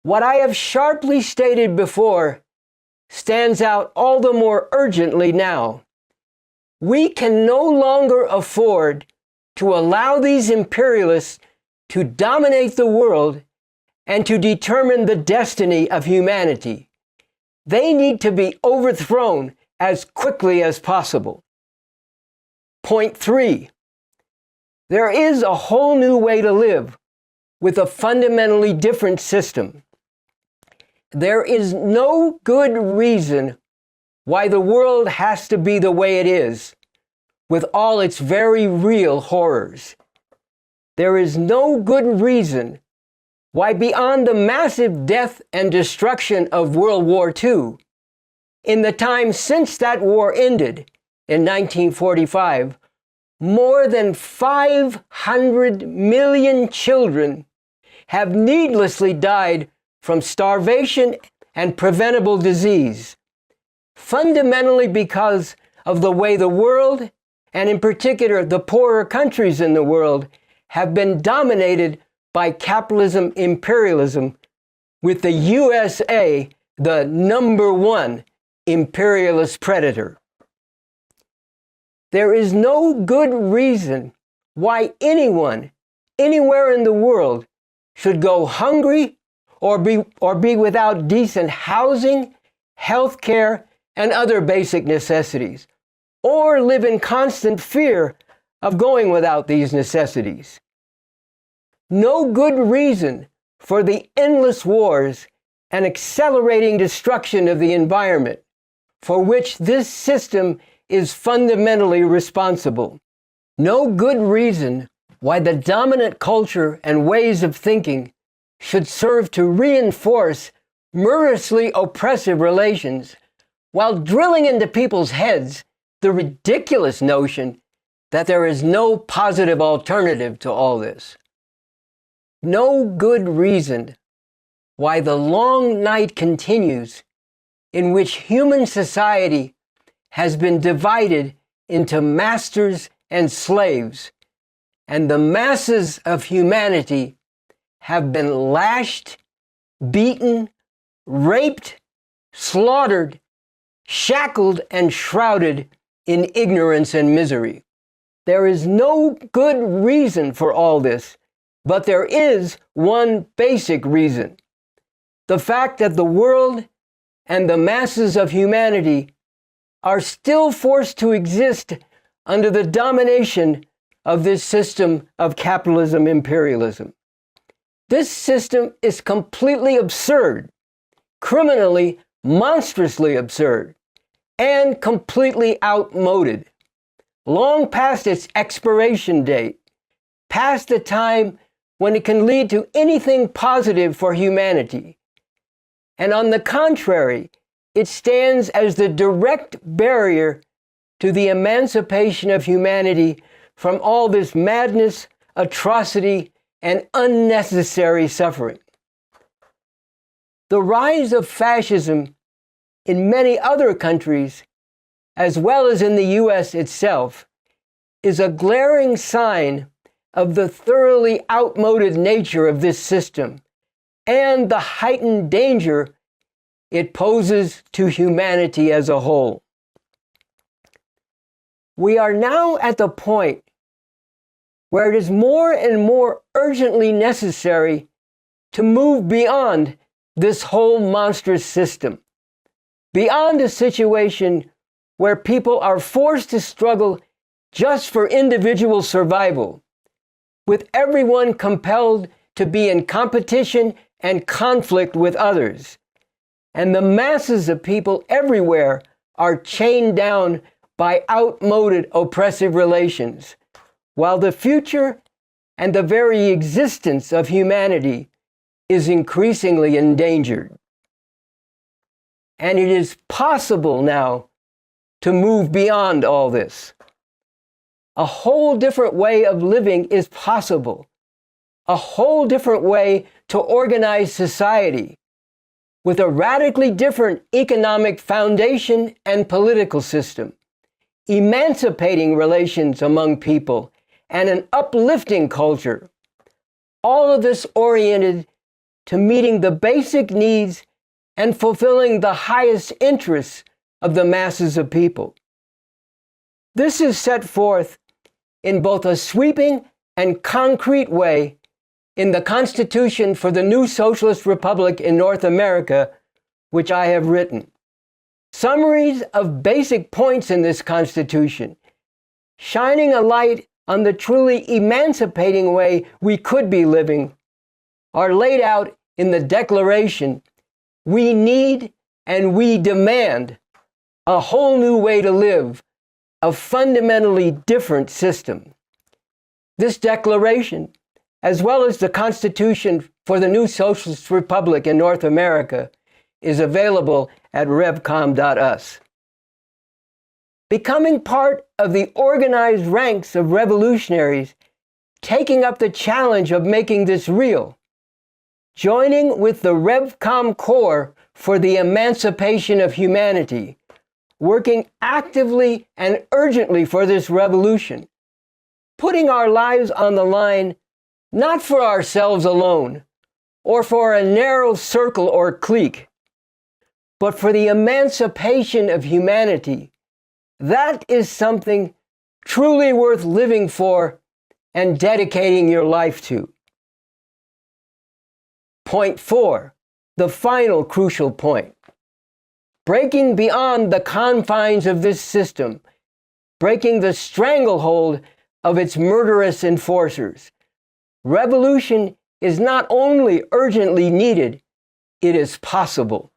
What I have sharply stated before stands out all the more urgently now. We can no longer afford to allow these imperialists to dominate the world and to determine the destiny of humanity. They need to be overthrown as quickly as possible. Point 3. There is a whole new way to live with a fundamentally different system. There is no good reason why the world has to be the way it is, with all its very real horrors. There is no good reason why, beyond the massive death and destruction of World War II, in the time since that war ended in 1945, more than 500 million children have needlessly died from starvation and preventable disease, fundamentally because of the way the world, and in particular the poorer countries in the world, have been dominated by capitalism imperialism, with the USA the #1 imperialist predator. There is no good reason why anyone, anywhere in the world, should go hungry or be without decent housing, health care, and other basic necessities, or live in constant fear of going without these necessities. No good reason for the endless wars and accelerating destruction of the environment, for which this system is fundamentally responsible. No good reason why the dominant culture and ways of thinking should serve to reinforce murderously oppressive relations, while drilling into people's heads the ridiculous notion that there is no positive alternative to all this. No good reason why the long night continues in which human society has been divided into masters and slaves, and the masses of humanity have been lashed, beaten, raped, slaughtered, shackled, and shrouded in ignorance and misery. There is no good reason for all this, but there is one basic reason: the fact that the world and the masses of humanity are still forced to exist under the domination of this system of capitalism imperialism. This system is completely absurd, criminally, monstrously absurd, and completely outmoded, long past its expiration date, past the time when it can lead to anything positive for humanity. And on the contrary, it stands as the direct barrier to the emancipation of humanity from all this madness, atrocity, and unnecessary suffering. The rise of fascism in many other countries, as well as in the US itself, is a glaring sign of the thoroughly outmoded nature of this system and the heightened danger it poses to humanity as a whole. We are now at the point where it is more and more urgently necessary to move beyond this whole monstrous system, beyond a situation where people are forced to struggle just for individual survival, with everyone compelled to be in competition and conflict with others, and the masses of people everywhere are chained down by outmoded oppressive relations, while the future and the very existence of humanity is increasingly endangered. And it is possible now to move beyond all this. A whole different way of living is possible. A whole different way to organize society, with a radically different economic foundation and political system, emancipating relations among people, and an uplifting culture. All of this oriented to meeting the basic needs and fulfilling the highest interests of the masses of people. This is set forth in both a sweeping and concrete way in the Constitution for the New Socialist Republic in North America, which I have written. Summaries of basic points in this Constitution, shining a light on the truly emancipating way we could be living, are laid out in the Declaration. We need and we demand a whole new way to live, a fundamentally different system. This Declaration, as well as the Constitution for the New Socialist Republic in North America, is available at revcom.us. Becoming part of the organized ranks of revolutionaries, taking up the challenge of making this real, joining with the Revcom Corps for the emancipation of humanity, working actively and urgently for this revolution, putting our lives on the line not for ourselves alone or for a narrow circle or clique, but for the emancipation of humanity. That is something truly worth living for and dedicating your life to. Point 4, the final crucial point. Breaking beyond the confines of this system, breaking the stranglehold of its murderous enforcers. Revolution is not only urgently needed, it is possible.